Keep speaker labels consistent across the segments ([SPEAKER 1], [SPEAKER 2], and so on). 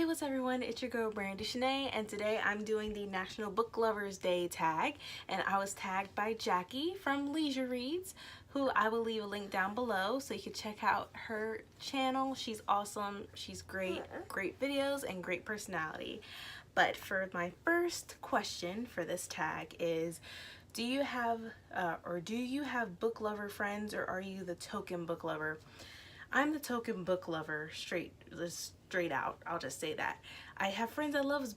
[SPEAKER 1] Hey, what's up everyone? It's your girl Brandy Shanae, and today I'm doing the National Book Lovers Day tag, and I was tagged by Jackie from Leisure Reads, who I will leave a link down below so you can check out her channel. She's awesome, she's great videos and great personality. But for my first question for this tag is, do you have book lover friends, or are you the token book lover? I'm the token book lover, straight out. I'll just say that. I have friends that loves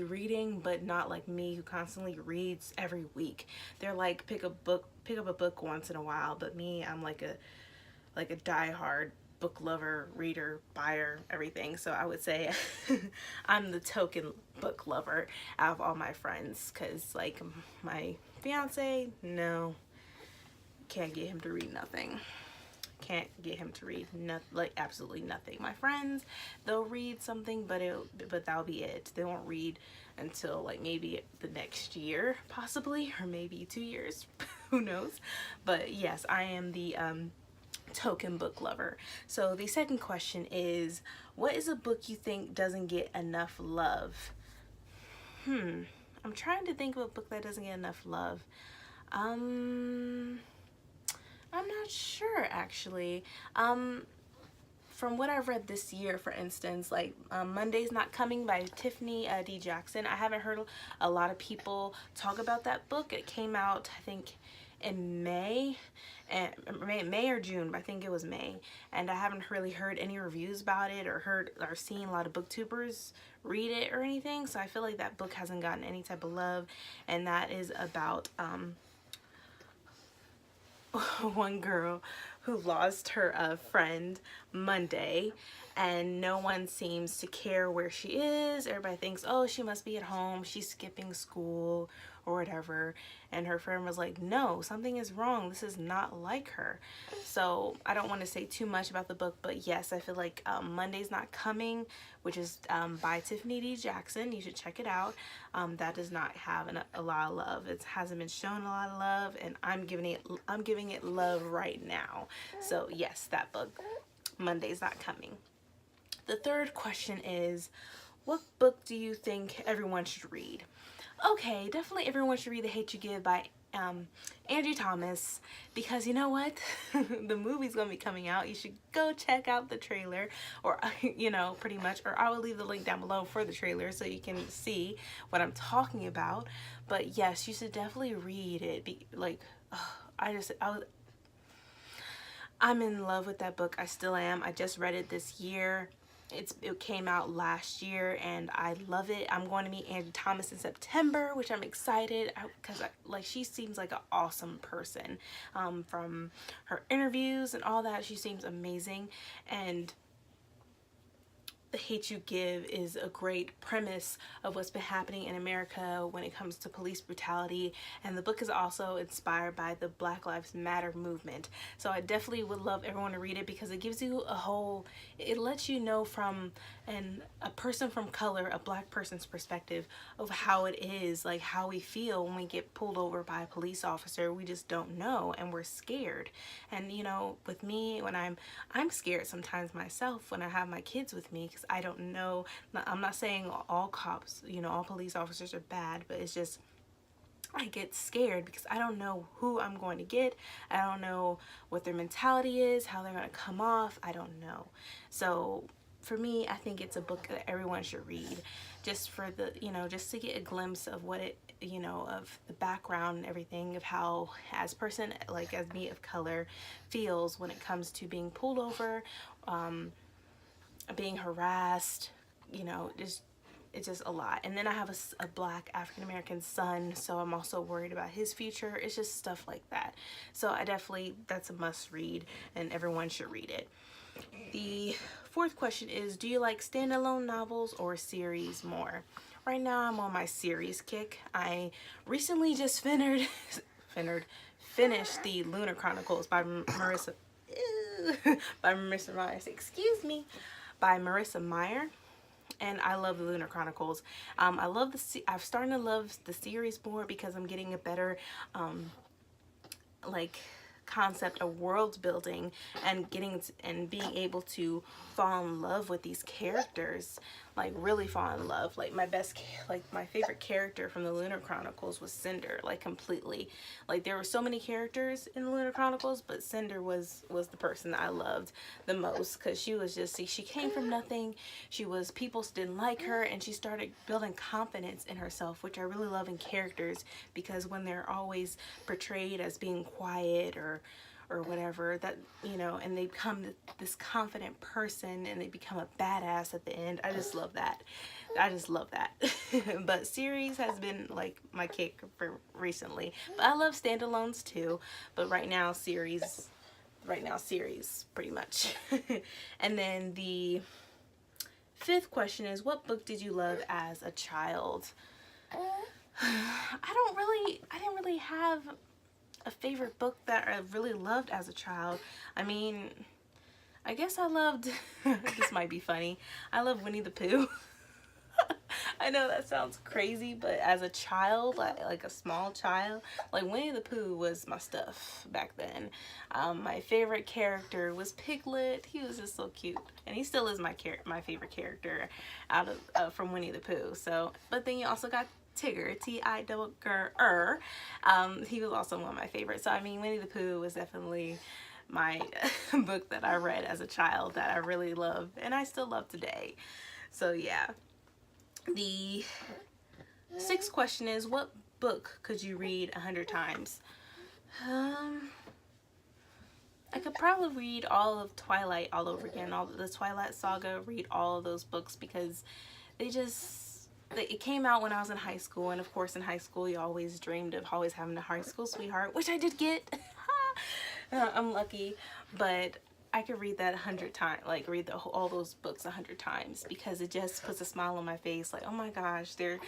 [SPEAKER 1] reading, but not like me, who constantly reads every week. They're like pick up a book once in a while, but me, I'm like a diehard book lover, reader, buyer, everything. So I would say I'm the token book lover out of all my friends, because like my fiance, no, can't get him to read nothing. Can't get him to read like absolutely nothing. My friends, they'll read something, but that'll be it. They won't read until like maybe the next year, possibly, or maybe 2 years. Who knows? But yes, I am the token book lover. So the second question is, what is a book you think doesn't get enough love? I'm trying to think of a book that doesn't get enough love. I'm not sure, actually. From what I've read this year, for instance, like Monday's Not Coming by Tiffany D. Jackson. I haven't heard a lot of people talk about that book. It came out, I think, in May or June, but I think it was May. And I haven't really heard any reviews about it, or seen a lot of booktubers read it or anything. So I feel like that book hasn't gotten any type of love. And that is about one girl who lost her friend Monday, and no one seems to care where she is. Everybody thinks, oh, she must be at home, she's skipping school or whatever, and her friend was like, no, something is wrong, this is not like her. So I don't want to say too much about the book, but yes, I feel like Monday's Not Coming, which is by Tiffany D. Jackson, you should check it out. That does not have a lot of love. It hasn't been shown a lot of love, and I'm giving it love right now. So yes, that book, Monday's Not Coming. The third question is, what book do you think everyone should read? Okay, definitely everyone should read The Hate You Give by Angie Thomas, because you know what? The movie's gonna be coming out. You should go check out the trailer, or you know, pretty much, or I will leave the link down below for the trailer so you can see what I'm talking about. But yes, you should definitely read it. I'm in love with that book. I still am. I just read it this year. It came out last year, and I love it. I'm going to meet Angie Thomas in September, which I'm excited, because like, she seems like an awesome person. From her interviews and all that, she seems amazing. And The Hate You Give is a great premise of what's been happening in America when it comes to police brutality, and the book is also inspired by the Black Lives Matter movement. So I definitely would love everyone to read it, because it gives you it lets you know from a person from color, a black person's perspective of how it is, like how we feel when we get pulled over by a police officer. We just don't know, and we're scared. And you know, with me, when I'm scared sometimes myself when I have my kids with me, because I don't know. I'm not saying all cops, you know, all police officers are bad, but it's just, I get scared because I don't know who I'm going to get. I don't know what their mentality is, how they're going to come off. I don't know. So for me, I think it's a book that everyone should read, just for the, you know, just to get a glimpse of what it, you know, of the background and everything of how, as person, like as me of color, feels when it comes to being pulled over, being harassed, you know, it's just a lot. And then I have a black African-American son, so I'm also worried about his future. It's just stuff like that. So that's a must read, and everyone should read it. The fourth question is, do you like standalone novels or series more? Right now I'm on my series kick. I recently just finished the Lunar Chronicles by Marissa Myers. Excuse me. By Marissa Meyer, and I love the Lunar Chronicles. I'm starting to love the series more, because I'm getting a better like concept of world building and being able to fall in love with these characters, like really fall in love. Like my favorite character from the Lunar Chronicles was Cinder, like completely. Like there were so many characters in the Lunar Chronicles, but Cinder was the person that I loved the most, because she was just, she came from nothing. People didn't like her, and she started building confidence in herself, which I really love in characters, because when they're always portrayed as being quiet or whatever, that, you know, and they become this confident person and they become a badass at the end. I just love that. But series has been like my kick for recently, but I love standalones too, but right now series pretty much. And then the fifth question is, what book did you love as a child? I didn't really have a favorite book that I really loved as a child. I mean, I guess I loved, this might be funny, I love Winnie the Pooh. I know that sounds crazy, but as a child, like a small child, like Winnie the Pooh was my stuff back then. My favorite character was Piglet. He was just so cute, and he still is my favorite character out of from Winnie the Pooh. So, but then you also got Tigger, T-I-G-G-R. He was also one of my favorites. So I mean, Winnie the Pooh was definitely my book that I read as a child that I really loved, and I still love today. So yeah. The sixth question is, what book could you read 100 times? I could probably read all of Twilight all over again, all the Twilight Saga, read all of those books, because it came out when I was in high school, and of course in high school you always dreamed of always having a high school sweetheart, which I did get. I'm lucky, but I could read that 100 times, like read all those books 100 times, because it just puts a smile on my face. Like, oh my gosh, there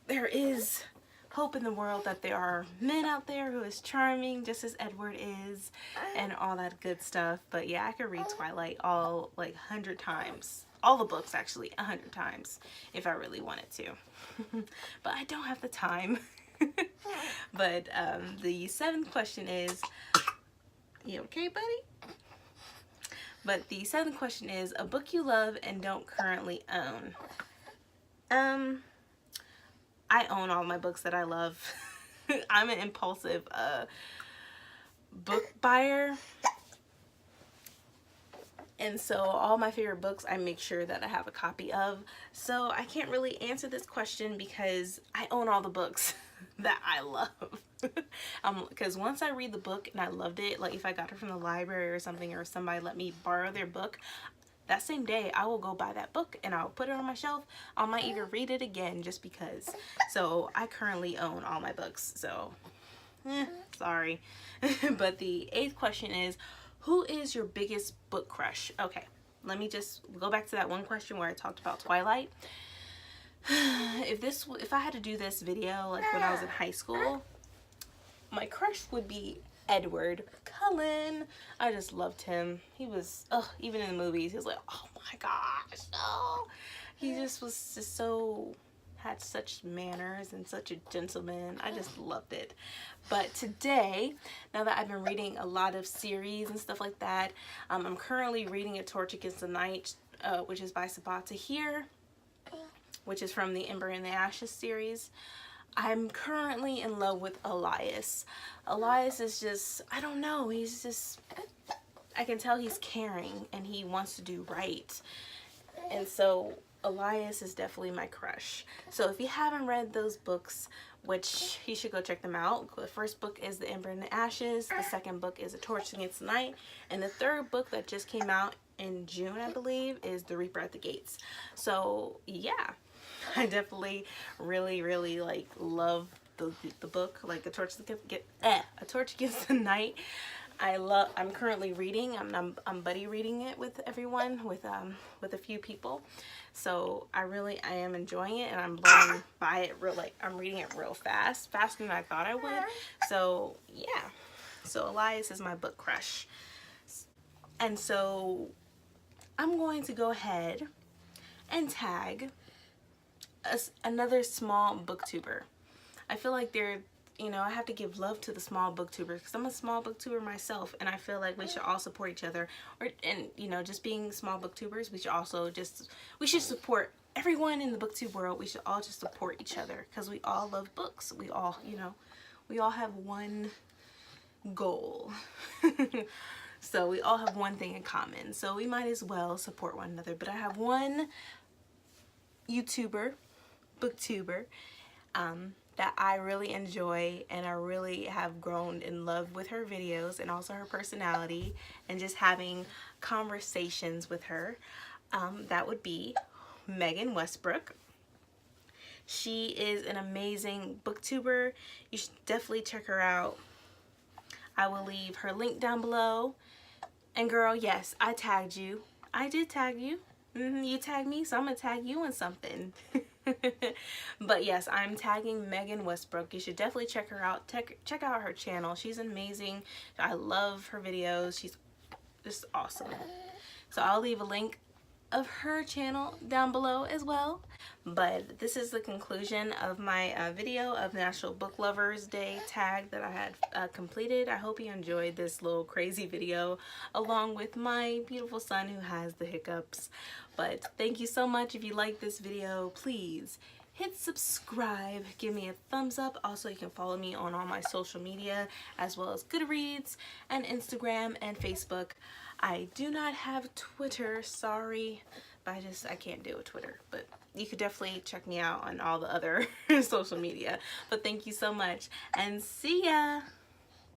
[SPEAKER 1] is hope in the world, that there are men out there who is charming just as Edward is, and all that good stuff. But yeah, I could read Twilight all like 100 times. All the books actually 100 times if I really wanted to. But I don't have the time. But the seventh question is, you okay, buddy? But the seventh question is, a book you love and don't currently own. I own all my books that I love. I'm an impulsive book buyer. And so all my favorite books, I make sure that I have a copy of. So I can't really answer this question, because I own all the books that I love. Because once I read the book and I loved it, like if I got it from the library or something, or somebody let me borrow their book, that same day I will go buy that book and I'll put it on my shelf. I might even read it again just because. So I currently own all my books. So, sorry. But the eighth question is, who is your biggest book crush? Okay, let me just go back to that one question where I talked about Twilight. If I had to do this video like when I was in high school, my crush would be Edward Cullen. I just loved him. He was, even in the movies, he was like, oh my gosh, no. He just was just so, had such manners and such a gentleman. I just loved it. But today, now that I've been reading a lot of series and stuff like that, I'm currently reading A Torch Against the Night, which is by Sabaa Tahir, which is from the Ember and the Ashes series. I'm currently in love with Elias. Elias is just, I don't know, he's just, I can tell he's caring and he wants to do right. And so Elias is definitely my crush. So if you haven't read those books, which you should go check them out. The first book is The Ember and the Ashes. The second book is A Torch Against the Night. And the third book that just came out in June, I believe, is The Reaper at the Gates. So yeah, I definitely really like love the book, like A Torch Against the Night. I'm currently reading. I'm buddy reading it with everyone, with a few people. So I am enjoying it, and I'm learning by it I'm reading it real fast, faster than I thought I would. So yeah, so Elias is my book crush. And so I'm going to go ahead and tag another small booktuber. I feel like you know, I have to give love to the small booktubers because I'm a small booktuber myself, and I feel like we should all support each other. And you know, just being small booktubers, we should also we should support everyone in the booktube world. We should all just support each other because we all love books. We all, you know, we all have one goal. So we all have one thing in common. So we might as well support one another. But I have one YouTuber, booktuber, that I really enjoy, and I really have grown in love with her videos and also her personality and just having conversations with her. That would be Megan Westbrook. She is an amazing booktuber. You should definitely check her out. I will leave her link down below. And girl, yes, I tagged you. I did tag you. You tagged me, so I'm gonna tag you in something. But yes, I'm tagging Megan Westbrook. You should definitely check her out. Check out her channel. She's amazing. I love her videos. She's just awesome. So I'll leave a link of her channel down below as well. But this is the conclusion of my video of National Book Lovers Day tag that I had completed. I hope you enjoyed this little crazy video along with my beautiful son who has the hiccups. But thank you so much. If you like this video, please hit subscribe, give me a thumbs up. Also, you can follow me on all my social media as well as Goodreads and Instagram and Facebook. I do not have Twitter, sorry, but I can't deal with Twitter. But you could definitely check me out on all the other social media. But thank you so much and see ya!